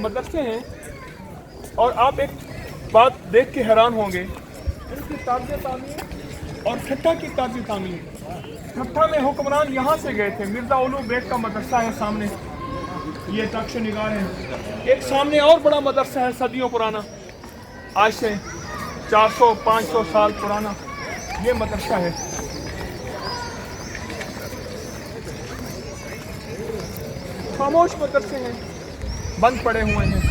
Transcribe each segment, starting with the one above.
मदरसे हैं और आप एक बात देख के हैरान होंगे, इनकी ताज़ तामीर और ठट्ठा की ताज़ तामीर। ठट्ठा में हुक्मरान यहाँ से गए थे, मिर्ज़ा उलू बेग का मदरसा है सामने, ये तक्ष निगार है। एक सामने और बड़ा मदरसा है सदियों पुराना, आज से 400-500 साल पुराना ये मदरसा है। खामोश मदरसे हैं, बंद पड़े हुए हैं।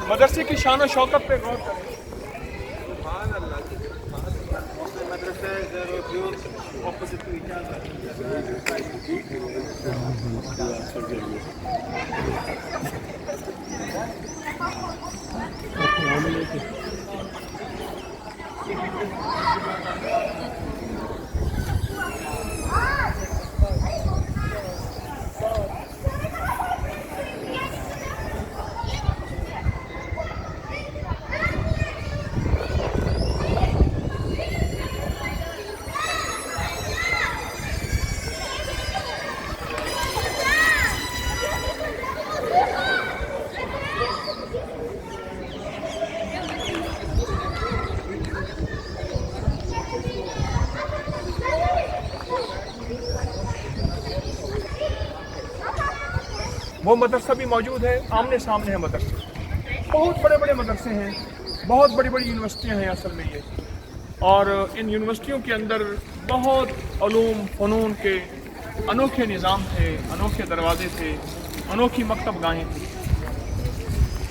मदरसे की शान और शौकत पे गौर करें। वो मदरसा भी मौजूद है, आमने सामने है मदरसे। बहुत बड़े बड़े मदरसे हैं, बहुत बड़ी बड़ी यूनिवर्सिटियां हैं असल में ये। और इन यूनिवर्सिटियों के अंदर बहुत उलूम फ़नून के अनोखे निज़ाम थे, अनोखे दरवाजे थे, अनोखी मकतब गाहें थी।